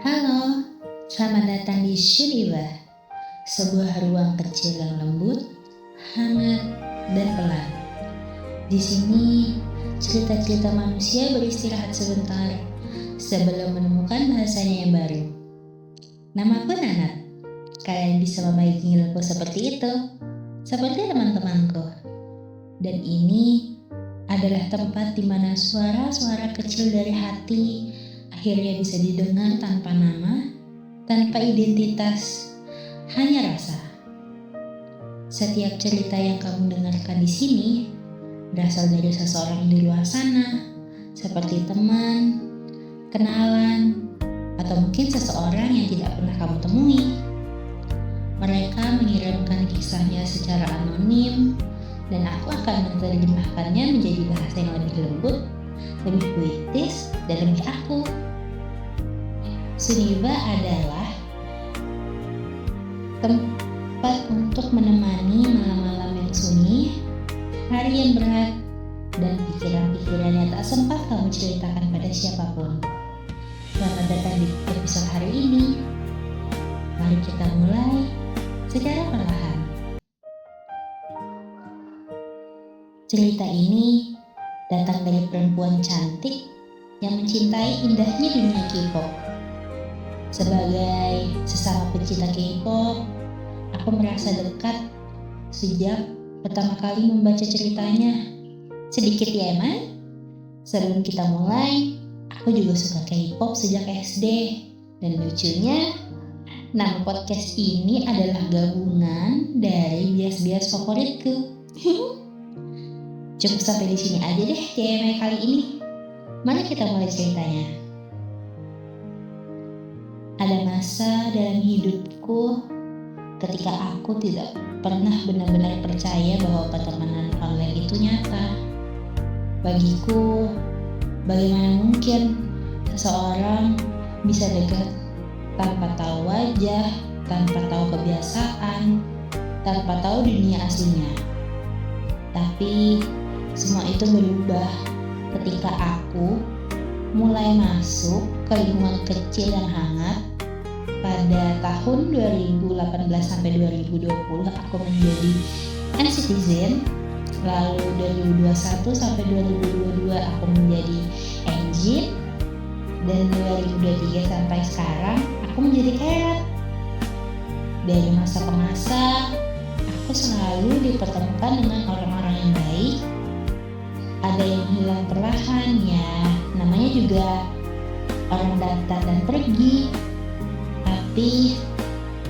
Halo, selamat datang di Shuniwa, sebuah ruang kecil yang lembut, hangat, dan pelan. Di sini, cerita-cerita manusia beristirahat sebentar sebelum menemukan bahasanya yang baru. Namaku Nanat. Kalian bisa memanggilku seperti itu, seperti teman-temanku. Dan ini adalah tempat di mana suara-suara kecil dari hati akhirnya bisa didengar tanpa nama, tanpa identitas, hanya rasa. Setiap cerita yang kamu dengarkan di sini berasal dari seseorang di luar sana, seperti teman, kenalan, atau mungkin seseorang yang tidak pernah kamu temui. Mereka mengirimkan kisahnya secara anonim, dan aku akan menerjemahkannya menjadi bahasa yang lebih lembut, lebih puitis, dan lebih aku. Shuniwa adalah tempat untuk menemani malam-malam yang sunyi, hari yang berat, dan pikiran-pikiran yang tak sempat kamu ceritakan pada siapapun. Selamat datang di episode hari ini. Mari kita mulai secara perlahan. Cerita ini datang dari perempuan cantik yang mencintai indahnya dunia K-pop. Sebagai sesama pencinta K-pop, aku merasa dekat sejak pertama kali membaca ceritanya. Sedikit ya emang? Sebelum kita mulai, aku juga suka K-pop sejak SD. Dan lucunya, nama podcast ini adalah gabungan dari bias-bias favoritku. Cukup sampai di sini aja deh TMI kali ini. Mari kita mulai ceritanya. Ada masa dalam hidupku ketika aku tidak pernah benar-benar percaya bahwa pertemanan online itu nyata. Bagiku, bagaimana mungkin seseorang bisa dekat tanpa tahu wajah, tanpa tahu kebiasaan, tanpa tahu dunia aslinya. Tapi semua itu berubah ketika aku mulai masuk ke lingkungan kecil yang hangat. Pada tahun 2018 sampai 2020 aku menjadi N-Citizen. Lalu 2021 sampai 2022 aku menjadi Engine. Dan 2023 sampai sekarang aku menjadi Carrot. Dari masa ke masa aku selalu dipertemukan dengan orang-orang yang baik. Ada yang hilang perlahan, ya namanya juga orang datang dan pergi. Tapi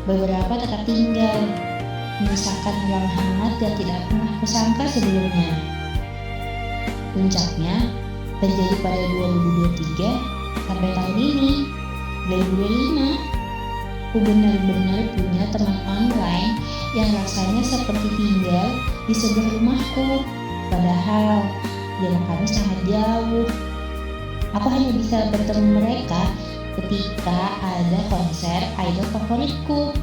beberapa tetap tinggal, menyisakan ruang hangat yang tidak pernah kusangka sebelumnya. Puncaknya terjadi pada 2023 sampai tahun ini, 2025. Aku benar-benar punya teman online yang rasanya seperti tinggal di sebelah rumahku. Padahal jarak kami sangat jauh. Aku hanya bisa bertemu mereka ketika ada konser idol favoritku.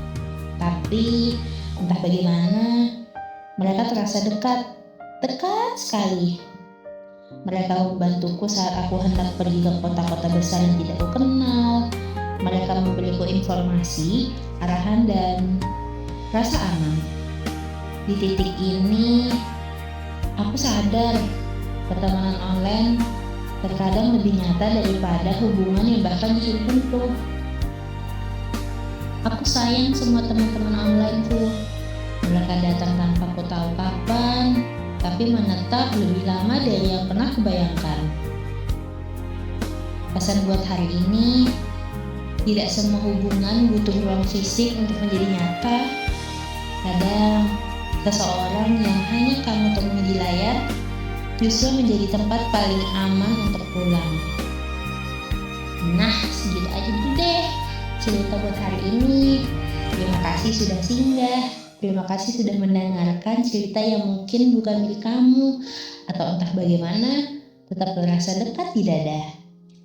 Tapi entah bagaimana, mereka terasa dekat sekali. Mereka membantuku saat aku hendak pergi ke kota-kota besar yang tidak aku kenal. Mereka memberiku informasi, arahan, dan rasa aman. Di titik ini, aku sadar pertemanan online terkadang lebih nyata daripada hubungan yang bahkan disuruh tentu. Aku sayang semua teman-teman onlineku. Mereka datang tanpa aku tahu kapan, tapi menetap lebih lama dari yang pernah kubayangkan. Pesan buat hari ini, tidak semua hubungan butuh ruang fisik untuk menjadi nyata. Kadang seseorang yang hanya kamu temui di layar justru menjadi tempat paling aman untuk pulang. Nah, segitu aja dulu deh cerita buat hari ini. Terima kasih sudah singgah. Terima kasih sudah mendengarkan cerita yang mungkin bukan milik kamu, atau entah bagaimana tetap terasa dekat di dada.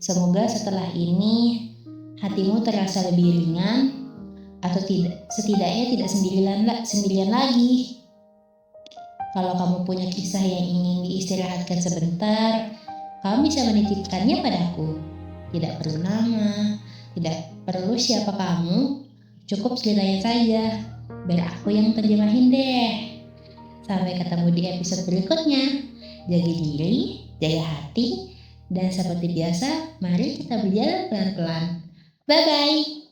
Semoga setelah ini hatimu terasa lebih ringan, atau setidaknya tidak sendirian lagi. Kalau kamu punya kisah yang ingin diistirahatkan sebentar, kamu bisa menitipkannya padaku. Tidak perlu nama, Tidak perlu siapa kamu, cukup ceritanya saja, biar aku yang terjemahin deh. Sampai ketemu di episode berikutnya. Jaga diri, jaga hati, dan seperti biasa, mari kita berjalan pelan-pelan. Bye-bye!